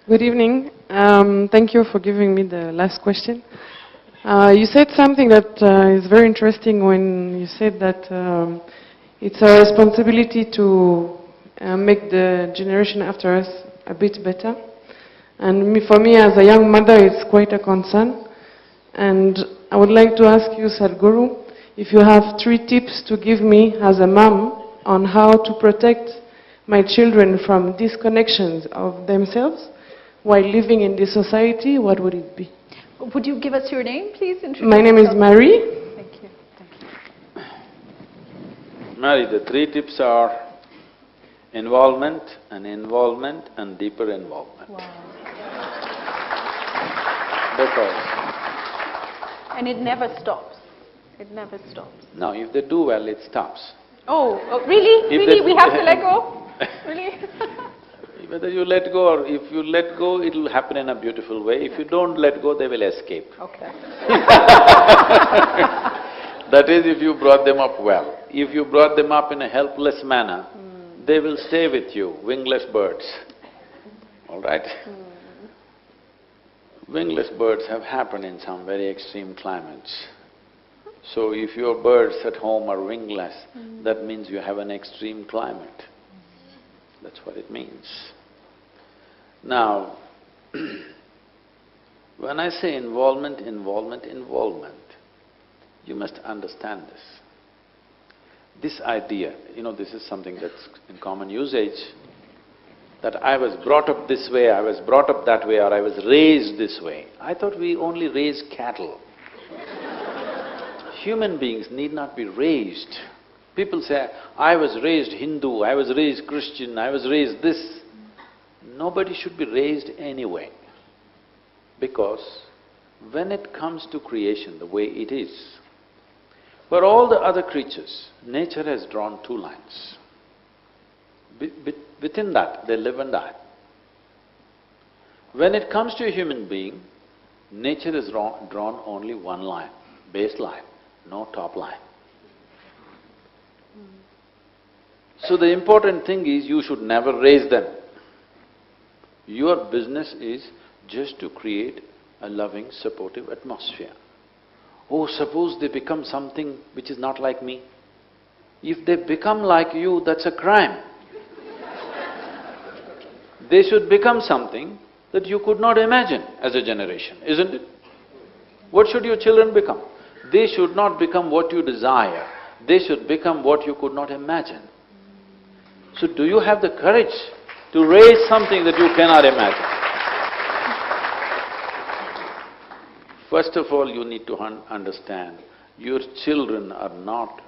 Good evening. Thank you for giving me the last question. You said something that is very interesting when you said that it's our responsibility to make the generation after us a bit better. And for me, as a young mother, it's quite a concern. And I would like to ask you, Sadhguru, if you have 3 tips to give me as a mom on how to protect my children from disconnections of themselves while living in this society, what would it be? Would you give us your name, please? My name is Marie. Thank you. Mary, the 3 tips are involvement and deeper involvement. Wow. Because… And it never stops. It never stops. Now, if they do well, it stops. Oh, really? If really? they- We have to let go? Really? Whether you let go or if you let go, it'll happen in a beautiful way. If you don't let go, they will escape. Okay. That is, if you brought them up well. If you brought them up in a helpless manner, they will stay with you, wingless birds. All right? Wingless birds have happened in some very extreme climates. So if your birds at home are wingless, that means you have an extreme climate. That's what it means. Now, when I say involvement, you must understand this. This idea, this is something that's in common usage, that I was brought up this way, I was brought up that way, or I was raised this way. I thought we only raise cattle. Human beings need not be raised. People say, I was raised Hindu, I was raised Christian, I was raised this. Nobody should be raised anyway. Because when it comes to creation the way it is, for all the other creatures, nature has drawn 2 lines. Within that, they live and die. When it comes to a human being, nature has drawn only 1 line, baseline, no top line. So the important thing is you should never raise them. Your business is just to create a loving, supportive atmosphere. Oh, suppose they become something which is not like me. If they become like you, that's a crime. They should become something that you could not imagine as a generation, isn't it? What should your children become? They should not become what you desire, they should become what you could not imagine. So do you have the courage to raise something that you cannot imagine? First of all, you need to understand, your children are not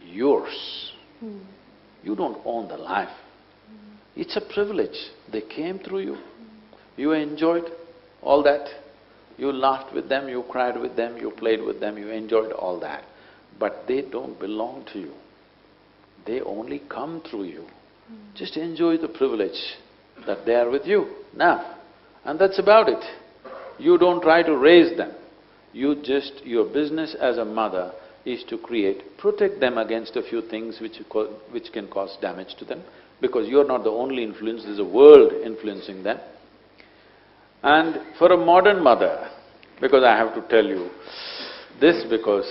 yours. You don't own the life. It's a privilege. They came through you. You enjoyed all that. You laughed with them, you cried with them, you played with them, you enjoyed all that. But they don't belong to you. They only come through you. Just enjoy the privilege that they are with you now. And that's about it. You don't try to raise them. Your business as a mother is to protect them against a few things which can cause damage to them, because you're not the only influence, there's a world influencing them. And for a modern mother, because I have to tell you this, because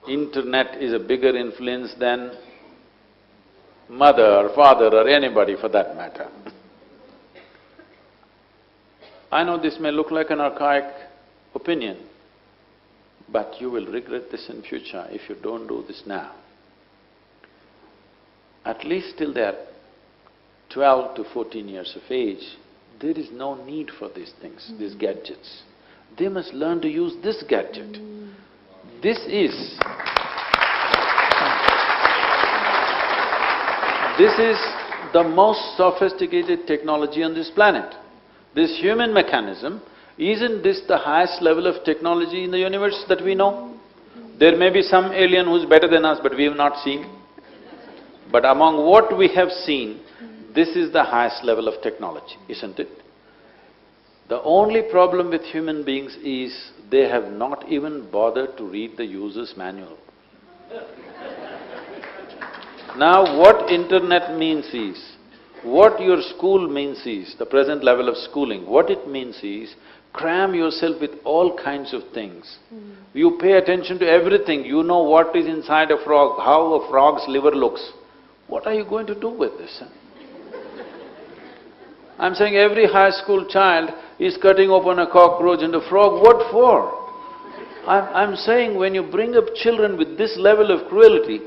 internet is a bigger influence than mother or father or anybody for that matter. I know this may look like an archaic opinion, but you will regret this in future if you don't do this now. At least till they're 12 to 14 years of age, there is no need for these things, these gadgets. They must learn to use this gadget. This is the most sophisticated technology on this planet. This human mechanism, isn't this the highest level of technology in the universe that we know? There may be some alien who's better than us, but we have not seen. But among what we have seen, this is the highest level of technology, isn't it? The only problem with human beings is they have not even bothered to read the user's manual. Now what internet means is, What your school means is, the present level of schooling, what it means is, cram yourself with all kinds of things. You pay attention to everything, you know what is inside a frog, how a frog's liver looks. What are you going to do with this? I'm saying every high school child is cutting open a cockroach and a frog, what for? I'm saying when you bring up children with this level of cruelty,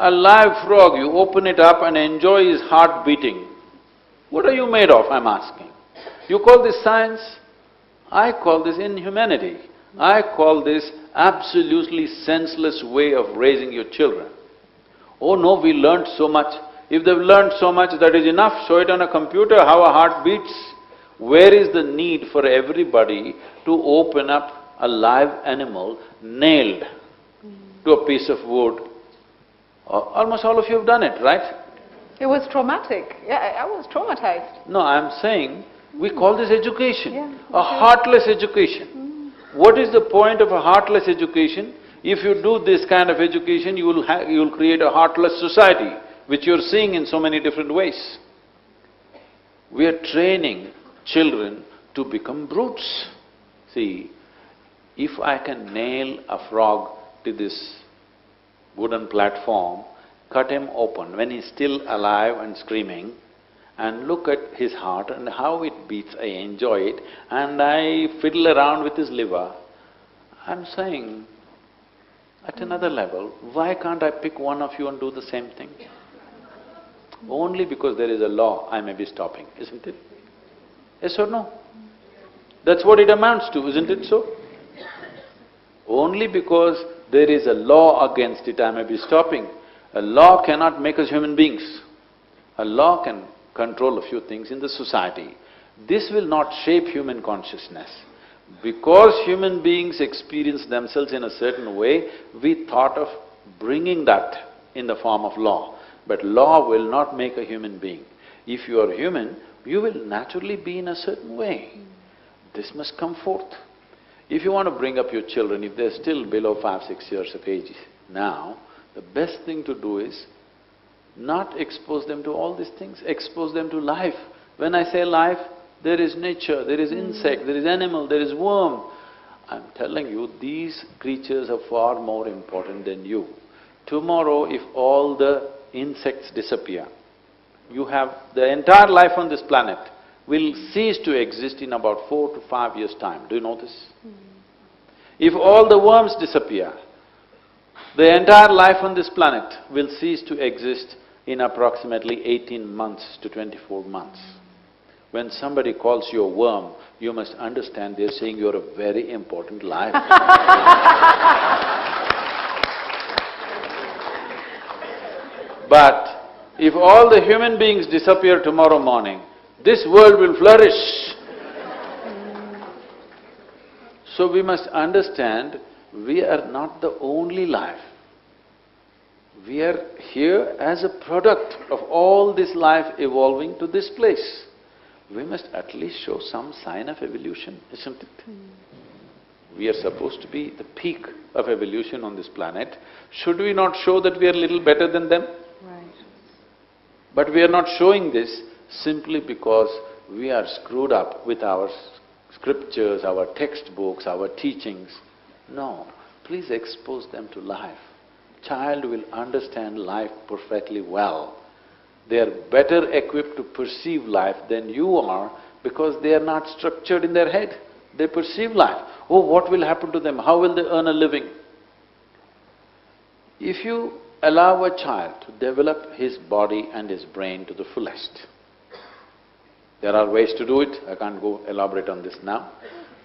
a live frog, you open it up and enjoy his heart beating. What are you made of, I'm asking? You call this science? I call this inhumanity. I call this absolutely senseless way of raising your children. Oh no, we learnt so much. If they've learnt so much, that is enough. Show it on a computer how a heart beats. Where is the need for everybody to open up a live animal nailed to a piece of wood? Almost all of you have done it, right? It was traumatic. Yeah, I was traumatized. No, I'm saying, we call this education, Yeah, a heartless education. What is the point of a heartless education? If you do this kind of education, you will create a heartless society, which you're seeing in so many different ways. We are training children to become brutes. See, if I can nail a frog to this wooden platform, cut him open when he's still alive and screaming, and look at his heart and how it beats, I enjoy it, and I fiddle around with his liver, I'm saying, at another level, why can't I pick one of you and do the same thing? Only because there is a law, I may be stopping, isn't it? Yes or no? That's what it amounts to, isn't it so? Only because there is a law against it, I may be stopping. A law cannot make us human beings. A law can control a few things in the society. This will not shape human consciousness. Because human beings experience themselves in a certain way, we thought of bringing that in the form of law. But law will not make a human being. If you are human, you will naturally be in a certain way. This must come forth. If you want to bring up your children, if they're still below 5, 6 years of age now, the best thing to do is not expose them to all these things, expose them to life. When I say life, there is nature, there is insect, there is animal, there is worm. I'm telling you, these creatures are far more important than you. Tomorrow, if all the insects disappear, you have the entire life on this planet will cease to exist in about 4 to 5 years' time. Do you know this? If all the worms disappear, the entire life on this planet will cease to exist in approximately 18 months to 24 months. When somebody calls you a worm, you must understand they're saying you're a very important life. But if all the human beings disappear tomorrow morning, this world will flourish. So we must understand, we are not the only life. We are here as a product of all this life evolving to this place. We must at least show some sign of evolution, isn't it? We are supposed to be the peak of evolution on this planet. Should we not show that we are a little better than them? Right. But we are not showing this simply because we are screwed up with our scriptures, our textbooks, our teachings. No, please expose them to life. Child will understand life perfectly well. They are better equipped to perceive life than you are because they are not structured in their head. They perceive life. Oh, what will happen to them? How will they earn a living? If you allow a child to develop his body and his brain to the fullest, there are ways to do it, I can't go elaborate on this now,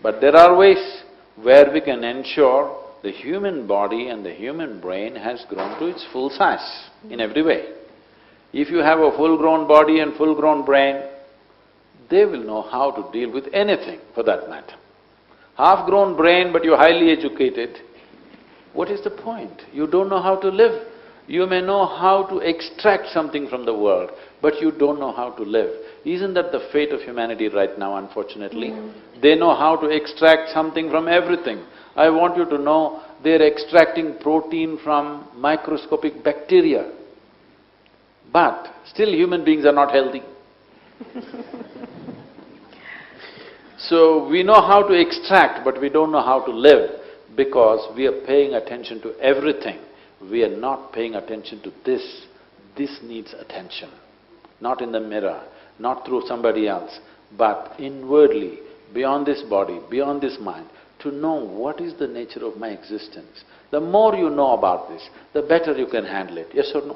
but there are ways where we can ensure the human body and the human brain has grown to its full size in every way. If you have a full-grown body and full-grown brain, they will know how to deal with anything for that matter. Half-grown brain but you're highly educated, what is the point? You don't know how to live. You may know how to extract something from the world, but you don't know how to live. Isn't that the fate of humanity right now, unfortunately? They know how to extract something from everything. I want you to know, they're extracting protein from microscopic bacteria. But still human beings are not healthy. So we know how to extract, but we don't know how to live because we are paying attention to everything. We are not paying attention to this. This needs attention. Not in the mirror, not through somebody else, but inwardly, beyond this body, beyond this mind, to know what is the nature of my existence. The more you know about this, the better you can handle it, yes or no?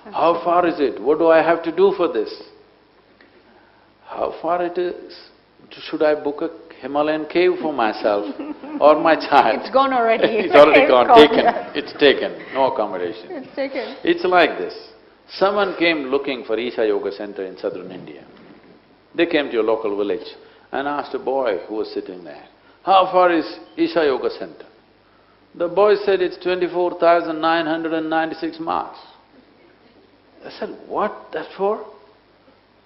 Yes. How far is it? What do I have to do for this? How far it is? Should I book a Himalayan cave for myself or my child? It's gone already. It's already gone, taken. Yes. It's taken, no accommodation. It's taken. It's like this. Someone came looking for Isha Yoga Center in southern India. They came to your local village and asked a boy who was sitting there, "How far is Isha Yoga Center?" The boy said, "It's 24,996 miles." I said, "What, that for?"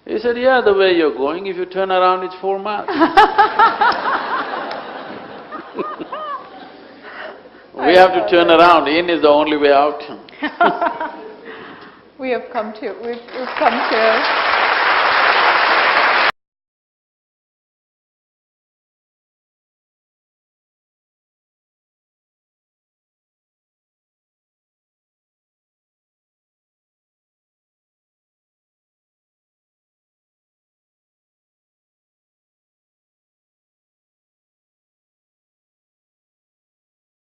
He said, "Yeah, the way you're going, if you turn around, it's 4 miles." We have to turn around, in is the only way out. We've come to